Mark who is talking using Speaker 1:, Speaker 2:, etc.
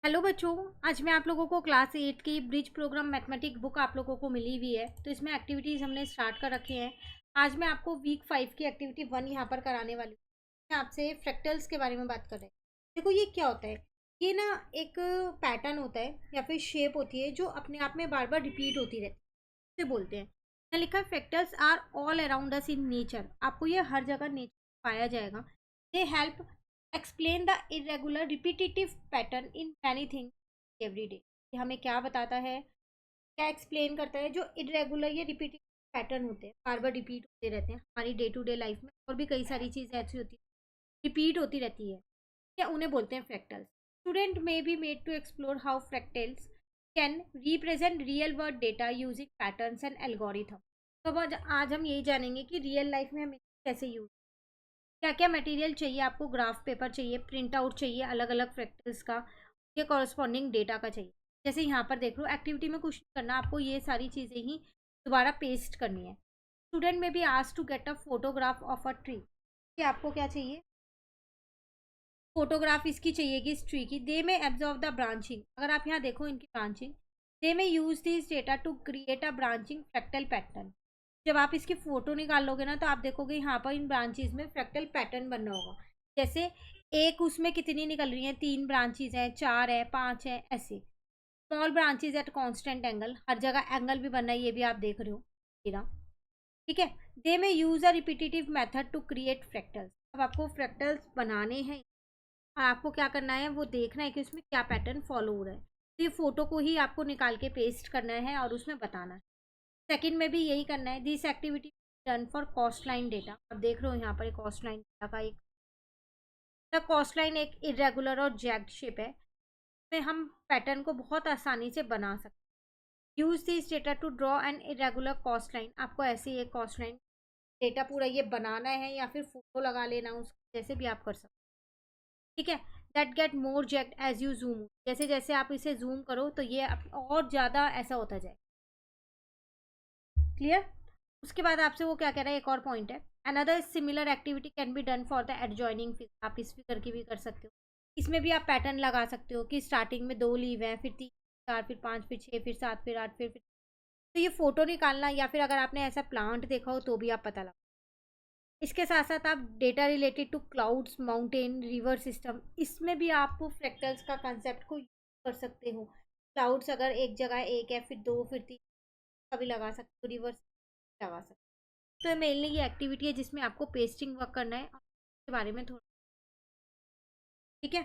Speaker 1: Hello बच्चों। आज मैं आप लोगों को क्लास 8 की ब्रिज प्रोग्राम मैथमेटिक बुक आप लोगों को मिली हुई है, तो इसमें एक्टिविटीज़ हमने स्टार्ट कर रखे हैं। आज मैं आपको वीक 5 की एक्टिविटी 1 यहाँ पर कराने वाली हूँ। मैं आपसे फ्रैक्टल्स के बारे में बात कर रहे हैं। देखो ये क्या होता है। ये ना एक पैटर्न होता है या फिर शेप होती है जो अपने आप में बार बार रिपीट होती रहती है, इसे बोलते हैं। यहाँ लिखा है fractals are all around us in nature. आपको ये हर जगह नेचर पाया जाएगा। They help explain the irregular repetitive pattern in many things every day. ये हमें क्या बताता है, क्या एक्सप्लेन करता है। जो इरेगुलर या रिपीटेटिव पैटर्न होते हैं, बार बार रिपीट होते रहते हैं हमारी डे टू डे लाइफ में, और भी कई सारी चीज़ें ऐसी होती है रिपीट होती रहती है, या उन्हें बोलते हैं fractals. Student may be made to explore how fractals can represent real world data using patterns and algorithm. तो अब आज हम यही जानेंगे कि रियल लाइफ में हम इसे कैसे यूज, क्या क्या मटेरियल चाहिए आपको। ग्राफ पेपर चाहिए, प्रिंट आउट चाहिए अलग अलग फ्रैक्टल्स का, ये कॉरस्पॉन्डिंग डेटा का चाहिए। जैसे यहाँ पर देख लो, एक्टिविटी में कुछ नहीं करना आपको, ये सारी चीज़ें ही दोबारा पेस्ट करनी है। Student may be asked to get a photograph of a tree. ये आपको क्या चाहिए, फोटोग्राफ इसकी चाहिएगी इस ट्री की। दे में एब्जॉर्व द ब्रांचिंग, अगर आप यहाँ देखो इनकी branching, they may use this data to create a branching fractal pattern. जब आप इसकी फोटो निकाल लोगे ना, तो आप देखोगे यहाँ पर इन ब्रांचेज में फ्रैक्टल पैटर्न बनना होगा। जैसे एक उसमें कितनी निकल रही हैं, 3 ब्रांचेज हैं, 4 है, 5 है, ऐसे। Small branches at constant angle, हर जगह एंगल भी बनना है, ये भी आप देख रहे हो मेरा। ठीक है। They may use a repetitive method to create fractals. अब आपको फ्रैक्टल्स बनाने हैं और आपको क्या करना है, वो देखना है कि उसमें क्या पैटर्न फॉलो हो रहा है। तो ये फोटो को ही आपको निकाल के पेस्ट करना है और उसमें बताना है। सेकंड में भी यही करना है। This activity done for cost line data. अब देख रहे हो यहाँ पर कॉस्ट लाइन डेटा का एक, द कॉस्ट लाइन एक इरेगुलर और जैग्ड शेप है, इसमें हम पैटर्न को बहुत आसानी से बना सकते हैं। Use this data to draw an irregular coastline. आपको ऐसे ही एक कॉस्ट लाइन डेटा पूरा ये बनाना है, या फिर फोटो लगा लेना उसको, जैसे भी आप कर सकते हो। ठीक है। That get more jagged edge you zoom. जैसे जैसे आप इसे जूम करो तो ये और ज़्यादा ऐसा होता जाए। क्लियर। उसके बाद आपसे वो क्या कह रहा है, एक और पॉइंट है। Another similar activity can be done for the adjoining figure. आप इस फिगर की भी कर सकते हो। इसमें भी आप पैटर्न लगा सकते हो कि स्टार्टिंग में 2 लीव हैं, फिर 3, 4, फिर 5, फिर 6, फिर 7, फिर 8, फिर। तो ये फोटो निकालना, या फिर अगर आपने ऐसा प्लांट देखा हो तो भी आप पता लगा। इसके साथ साथ आप data related to clouds, mountain, river system, इसमें भी आप फ्रैक्टल्स का कंसेप्ट को यूज कर सकते हो। क्लाउड्स अगर एक जगह एक है, फिर 2, फिर 3, कभी लगा सकते हो, रिवर लगा सकते हो। तो मेनली ये एक्टिविटी है जिसमें आपको पेस्टिंग वर्क करना है और इसके बारे में थोड़ा, ठीक है।